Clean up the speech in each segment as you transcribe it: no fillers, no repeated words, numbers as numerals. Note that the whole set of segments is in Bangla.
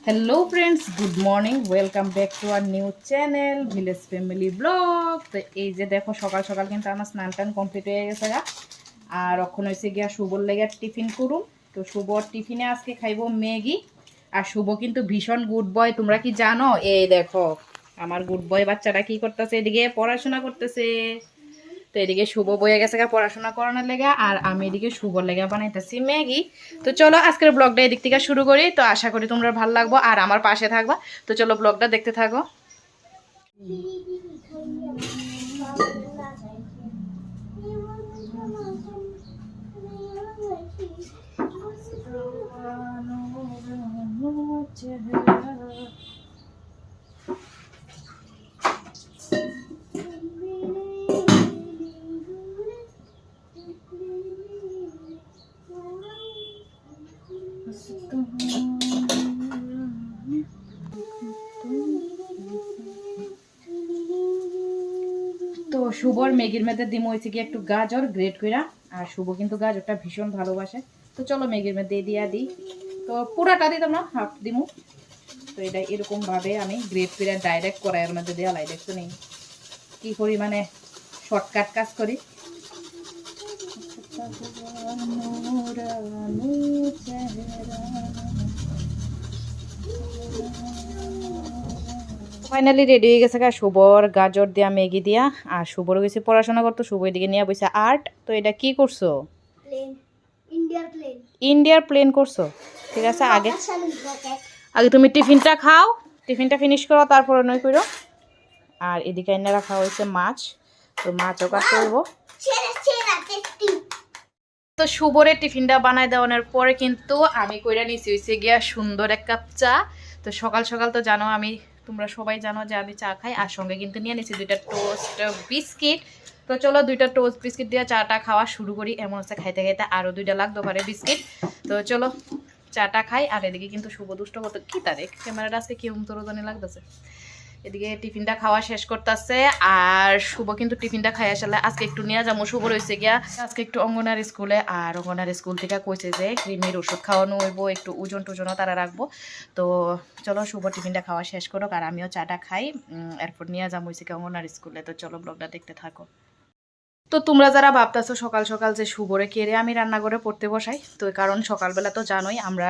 Hello friends good morning welcome back to our new channel village family vlog. তো এই যে দেখো সকাল সকাল কিন্তু আমার স্নান টান কমপ্লিট হয়ে গেছে গা। আর এখন হয়েছে গিয়া শুভর লেগে টিফিন করুম। তো শুভর টিফিনে আজকে খাইব ম্যাগি। আর শুভ কিন্তু ভীষণ গুড বয়, তোমরা কি জানো? এই দেখো আমার গুড বয় বাচ্চাটা কি করতেছে, এদিকে পড়াশোনা করতেছে। তো এদিকে শুভ বয়ে গেছে পড়াশোনা করানোর লেগে, আর আমি এদিকে শুভর লেগে বানাইতেছি ম্যাগি। তো চলো আজকের ব্লগটা এদিক থেকে শুরু করি। তো আশা করি তোমরা ভালো লাগবো আর আমার পাশে থাকবা। তো চলো ব্লগটা দেখতে থাকো। তো শুভর ম্যাগির মধ্যে দিম হয়েছে কি একটু গাজর গ্রেট কইরা। আর শুভ কিন্তু গাজরটা ভীষণ ভালোবাসে। তো চলো ম্যাগির মধ্যে দিয়া দিই। তো পুরাটা দিতাম না, হাফ দিমু। তো এটা এরকম ভাবে আমি গ্রেট কইরা ডাইরেক্ট কড়াইয়ের মধ্যে দেওয়া লাই। দেখছো নেই কি করি, মানে শর্টকাট কাজ করি। ফাইনালি রেডি হয়ে গেছে শুভর গাজর দিয়া ম্যাগি দিয়া। আর শুভর গেছে পড়াশোনা করতো, শুভ এদিকে নিয়ে বসে আর্ট। তো এটা কি করছো? ইন্ডিয়ার প্লেন করছো। ঠিক আছে, আগে আগে তুমি টিফিনটা খাও, টিফিনটা ফিনিশ করো, তারপরে নয় করো। আর এদিকে এনে রাখা হয়েছে মাছ। তো মাছও কাজ করবো। তো শুভরের টিফিনটা বানাই দেওয়ানোর পরে কিন্তু আমি কইরা নিছি হয়েছে গিয়া সুন্দর এক কাপ চা। তো সকাল সকাল তো জানো আমি, তোমরা সবাই জানো যে আমি চা খাই। আর সঙ্গে কিন্তু নিয়ে নিছি 2টা টোস্ট বিস্কিট। তো চলো 2টা টোস্ট বিস্কিট দিয়ে চাটা খাওয়া শুরু করি। এমন হচ্ছে খাইতে খাইতে আরও 2টা লাগতে পারে বিস্কিট। তো চলো চাটা খাই। আর এদিকে কিন্তু শুভ দুষ্ট কত কি তারিখ ক্যামেরাটা আজকে কেমন তরজানি লাগতেছে। এদিকে টিফিনটা খাওয়া শেষ করতেছে। আর শুভ কিন্তু টিফিনটা খাই আসলে আজকে একটু নিয়ে যাবো। শুভ রয়েছে গিয়া আজকে একটু অঙ্গনারী স্কুলে। আর অঙ্গনারী স্কুল থেকে কইছে যে ক্রিমির ওষুধ খাওয়ানো হইব, একটু ওজন টোজনও তারা রাখবো। তো চলো শুভ টিফিনটা খাওয়া শেষ করুক আর আমিও চাটা খাই। এরপর নিয়ে যাবো হয়েছে কি অঙ্গনারী স্কুলে। তো চলো ব্লগটা দেখতে থাকো। তো তোমরা যারা ভাবতেছো সকাল সকাল যে শুভরে কেড়ে আমি রান্না করে পড়তে বসাই, তো কারণ সকালবেলা তো জানোই আমরা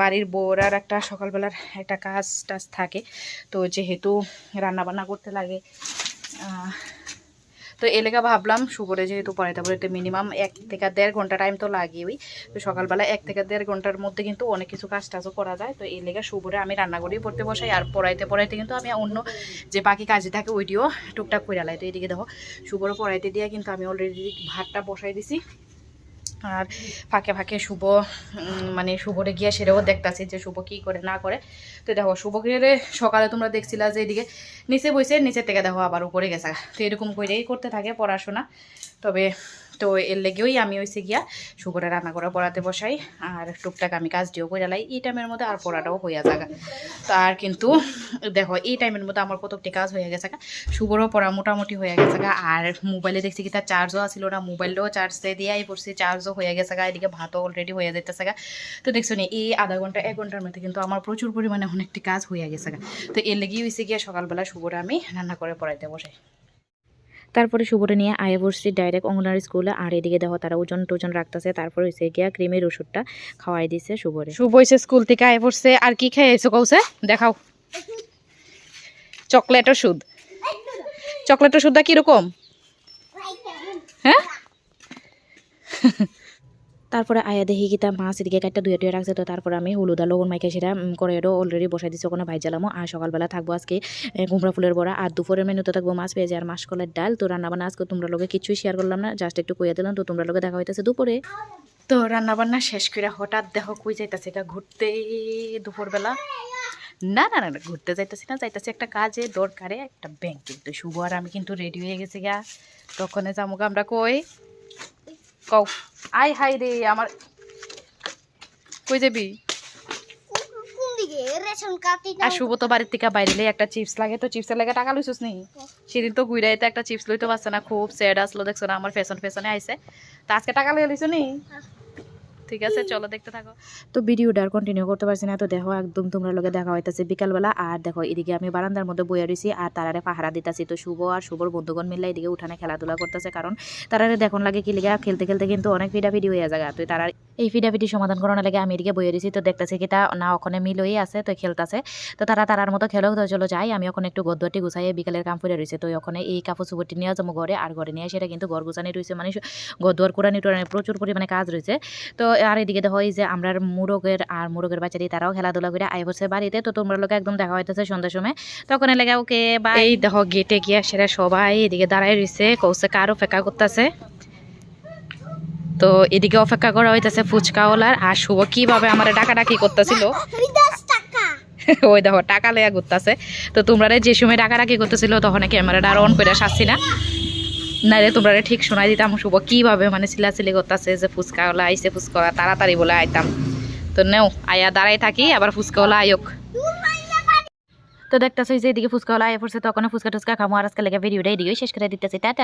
বাড়ির বউরার একটা সকালবেলার একটা কাজ টাজ থাকে। তো যেহেতু রান্না বান্না করতে লাগে, তো এলাকা ভাবলাম শুভরে যেহেতু পড়াইতে পড়াইতে মিনিমাম 1 থেকে 1.5 ঘন্টা টাইম তো লাগেই। তো সকালবেলা 1 থেকে 1.5 ঘন্টার মধ্যে কিন্তু অনেক কিছু কাজ টাজও করা যায়। তো এই লেগে শুভরে আমি রান্না করেই পড়তে বসাই। আর পড়াইতে পড়াইতে কিন্তু আমি অন্য যে বাকি কাজে থাকে ওইটিও টুকটাক করে লাই। তো এদিকে দেখো শুভরে পড়াইতে দিয়ে কিন্তু আমি অলরেডি ভাতটা বসাই দিছি। আর ফাঁকে ফাঁকে শুভ মানে শুভরে গিয়ে সেটাও দেখতেছি যে শুভ কী করে না করে। তো দেখো শুভকে সকালে তোমরা দেখছিলা যে এদিকে নিচে বসে, নিচের থেকে দেখো আবার উপরে গেছে। তো এরকম করেই করতে থাকে পড়াশোনা। তবে তো এর লেগেই আমি হয়েছে গিয়া শুভরে রান্না করে পড়াতে বসাই। আর টুকটাক আমি কাজ দিয়েও করে লাই এই টাইমের মধ্যে, আর পড়াটাও হইয়া যাগা। তো আর কিন্তু দেখো এই টাইমের মধ্যে আমার কতটি কাজ হয়ে গেছে। শুভরও পড়া মোটামুটি হয়ে গেছে। আর মোবাইলে দেখছি কি তার চার্জও আসছিল না, মোবাইলটাও চার্জ দিয়েই পড়ছি, চার্জও হয়ে গেছে। এদিকে ভাতও অলরেডি হয়ে যেতেছে। তো দেখছো নি এই আধা ঘন্টা 1 ঘন্টার মধ্যে কিন্তু আমার প্রচুর পরিমাণে অনেকটি কাজ হয়ে গেছে। তো এর লেগেই হয়েছে গিয়ে সকালবেলা শুভরে আমি রান্না করে পড়াইতে বসাই। তারপরে শুভরে নিয়ে আয়ে বসছি ডাইরেক্ট অঙ্গনারী স্কুলে। আর এদিকে দেখো তারা ওজন টোজন রাখতেছে। তারপরে হয়েছে গিয়া ক্রিমের ওষুধটা খাওয়াই দিছে শুভরে। শুভ হয়েছে স্কুল থেকে আয়ে পড়ছে। আর কি খেয়েছো কৌছে দেখাও? চকলেট ওষুধ। চকলেট ওষুধটা কিরকম? হ্যাঁ তারপরে আয়া দেখি কি তা মাছ এদিকে একটা ধুয়ে টুয়ে রাখছে। তো তারপরে আমি হলুদ আর লবণ মাইখা সেটা করে অলরেডি বসাই দিচ্ছি ওখানে ভাই জ্বালামো। আর সকালবেলা থাকবো আজকে কুমড়া ফুলের বড়া। আর দুপুরের মেনুতে থাকবো মাছ পেঁয়াজ আর মাসকলার ডাল। তো রান্নাবান্না আজকে তোমরা লোকে কিছুই শেয়ার করলাম না, জাস্ট একটু কইয়া দিলাম। তো তোমরা লোকে দেখা হইতেছে দুপুরে। তো রান্নাবান্না শেষ করে হঠাৎ দেখো কই যাইতেছে এটা ঘুরতে দুপুরবেলা। না না না ঘুরতে যাইতেছি না, যাইতেছি একটা কাজে দরকারে একটা ব্যাংকে। তো শুভ আর আমি কিন্তু রেডি হয়ে গেছি গা। তখন যাবো আমরা কই কও আই হাই রে আমার কই যাবি? আর শুভ তো বাড়ির থেকে বাইরে একটা চিপস লাগে, তো চিপসের লাগে টাকা লইছিস নি? সেদিন তো ঘুরাইতে একটা চিপস লইতে পারছে না, খুব স্যাড আসলো দেখছো না, আমার ফ্যাশনে আইসে। তা আজকে টাকা লইয়া লইছো নি? ঠিক আছে চলো দেখতে থাকো। তো ভিডিওটা আর কন্টিনিউ করতে পারছি না, তো দেখো একদম তোমরা লোকে দেখা হইতেছে বিকালবেলা। আর দেখো এদিকে আমি বারান্দার মধ্যে বইয়া রয়েছি আর তারারে পাহারা দিতেছি। তো শুভ আর শুভর বন্ধুগণ মিলে এদিকে উঠানে খেলাধুলা করতেছে, কারণ তারারে দেখুন লাগে কি লিগা খেলতে খেলতে কিন্তু অনেক ফিডাফিডি হয়ে যায়। তো তারা এই ফিডাফিডি সমাধান করানোর লাগে আমি এদিকে বইয়া রয়েছি। তো দেখতেছি কি তা না ওখানে মিলই আছে, তো খেলতেছে। তো তারা তারার মতো খেলো। তো চলো যাই, আমি ওখানে একটু গদ্দুয়াটি গুছাই বিকালের কাম করে রয়েছে। তো ওখানে এই কাপড় চুপড়টি নিয়ে যাবো ঘরে, আর ঘরে নিয়ে সেটা কিন্তু ঘর গুছানি রয়েছে, মানে গদ্দুয়ার কোরআনি টোরানি প্রচুর পরিমাণে কাজ রয়েছে। তো আর এদিকে দেখো এই যে আমরা মোরগের বাচ্চাটি তারাও খেলাধুলা করে আই বসে বাড়িতে। তো তোমরা লোক একদম দেখা হইতেছে সন্ধ্যার সময়, তখন লেগে ওকে বা এই দেখো গেটে গিয়া সেটা সবাই এদিকে দাঁড়াই রয়েছে, কৌশে কার অপেক্ষা করতেছে। তো এদিকে অপেক্ষা করা হইতেছে ফুচকাওয়ালার। আর শুভ কিভাবে আমার ডাকাডাকি করতেছিল, ওই দেখো টাকা লেয়া ঘুরতেছে। তো তোমরা যে সময় ডাকাডাকি করতেছিল তখন ক্যামেরাটা আর অন করে শাসছি না, নাইলে তোমরা ঠিক শোনাই দিতাম শুভ কিভাবে মানে চিলাচিলি করতেছে যে ফুচকাওয়ালা আইসে, ফুচকাওয়ালা তাড়াতাড়ি বলে আইতাম। তো নেও আয়া দাঁড়াই থাকি, আবার ফুচকাওয়ালা আয়োক। তো দেখতেছি যে এদিকে ফুচকাওয়ালা আয়া পড়ছে, তখন ফুচকা টুচকা খামো। আর আজকে লেগে ভিডিওটা এদিকে শেষ করে দিতেছি, টাটা।